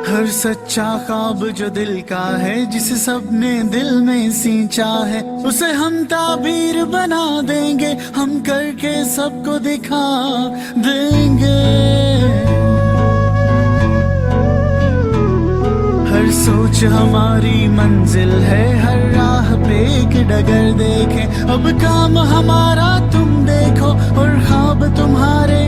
हर सच्चा ख्वाब जो दिल का है, जिसे सबने दिल में सींचा है, उसे हम ताबीर बना देंगे, हम करके सबको दिखा देंगे। हर सोच हमारी मंजिल है, हर राह पे एक डगर देखे। अब काम हमारा तुम देखो और ख्वाब तुम्हारे